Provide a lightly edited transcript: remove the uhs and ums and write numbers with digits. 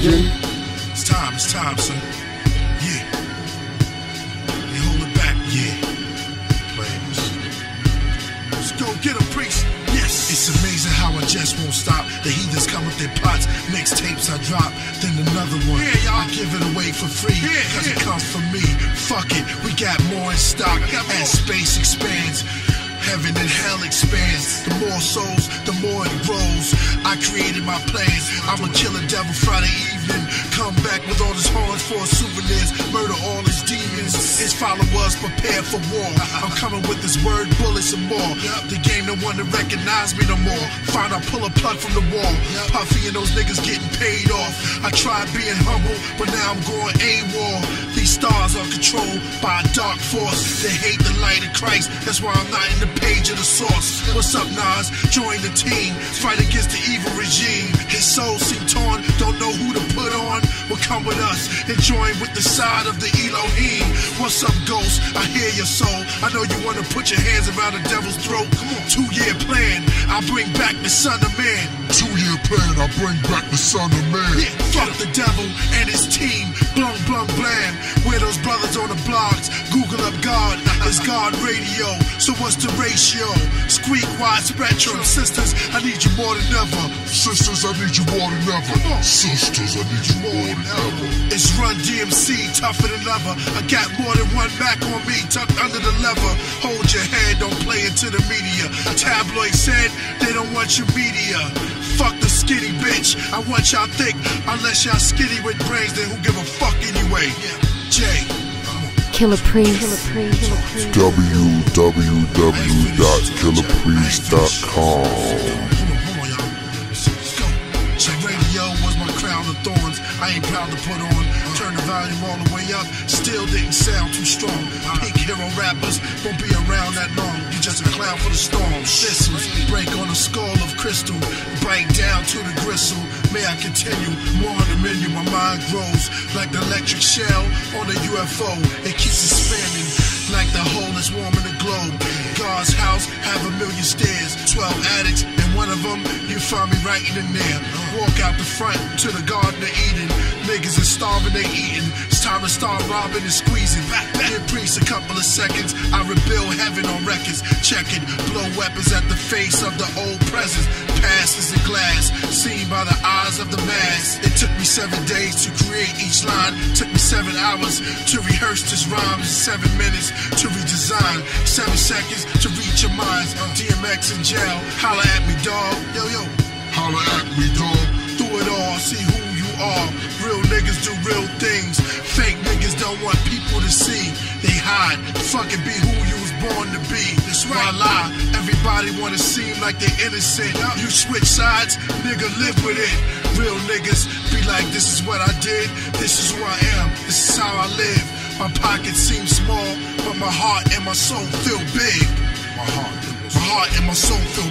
legend. It's time, son. Yeah. You hold it back, yeah. Players. Let's go get a priest. Yes. It's amazing how I just won't stop. The heathens come with their plots. Mixtapes I drop, then another one. Yeah, y'all. I give it away for free, cause it comes from me. Fuck it, we got more in stock. As space expands, heaven and hell expands. The more souls, the more it grows. I created my plans. I'ma kill a devil Friday evening. Come back with all his horns for souvenirs. Murder all his demons. His followers prepare for war. I'm coming with this word, bullets and more. The game don't want to recognize me no more. Find I pull a plug from the wall. Puffy and those niggas getting paid off. I tried being humble, but now I'm going AWOL. These stars are controlled by a dark force. They hate the light of Christ. That's why I'm not in the page of the source. What's up, Nas? Join the team. Fight against the evil regime. His soul seem torn. Don't know who to put on. Well, come with us and join with the side of the Elohim. What's up, Ghost? I hear your soul. I know you wanna put your hands around the devil's throat. Come on. 2-year plan. I bring back the Son of Man. 2-year plan. I bring back the Son of Man. Yeah, fuck the devil and his team. Blung, blung, blam. Where those brothers on the blogs? Google up God. It's God Radio. So what's the ratio? Squeak, wide spectrum. Sisters, I need you more than ever. Sisters, I need you more than ever. Come on. Sisters, I need you more than ever. It's Run DMC, tougher than leather. I got more than one Mac on me, tucked under the lever. Hold your head, don't play into the media. Tabloid said they don't want your media. Fuck the skinny bitch, I want y'all thick. Unless y'all skinny with brains, then who give a fuck anyway? Jay. Killah Priest. www.killahpriest.com. Radio was my crown of thorns. I ain't proud to put on. Turn the volume all the way up. Still didn't sound too strong. Pink hero rappers won't be around that long. You just a clown for the storm. Thistles break on a skull of crystal. Bite down to the gristle. May I continue? More on the menu. My mind grows like the electric shell on a UFO. It keeps it spinning like the hole that's warming the globe. God's house have 1,000,000 stairs. 12 attics, and one of them you find me right in there. Walk out the front to the Garden of Eden. Niggas is starving, they eating. It's time to start robbing and squeezing. Give Priest a couple of seconds. I rebuild heaven on records. Check it. Blow weapons at the face of the old presence. Past is a glass, seen by the eyes of the mass. It took me 7 days to create each line. Took me 7 hours to rehearse this rhyme. 7 minutes to redesign. 7 seconds to reach your minds. DMX in jail. Holla at me, dog. Yo, yo. Holla at me, dog. Through it all, see who you are. Real niggas do real things. Fake niggas don't want people to see. They hide. Fucking be who you was born to be. That's right. Why lie? Everybody wanna seem like they're innocent. You switch sides, nigga, live with it. Real niggas be like, this is what I did. This is who I am. This is how I live. My pockets seem small, but my heart and my soul feel big. My heart and my soul feel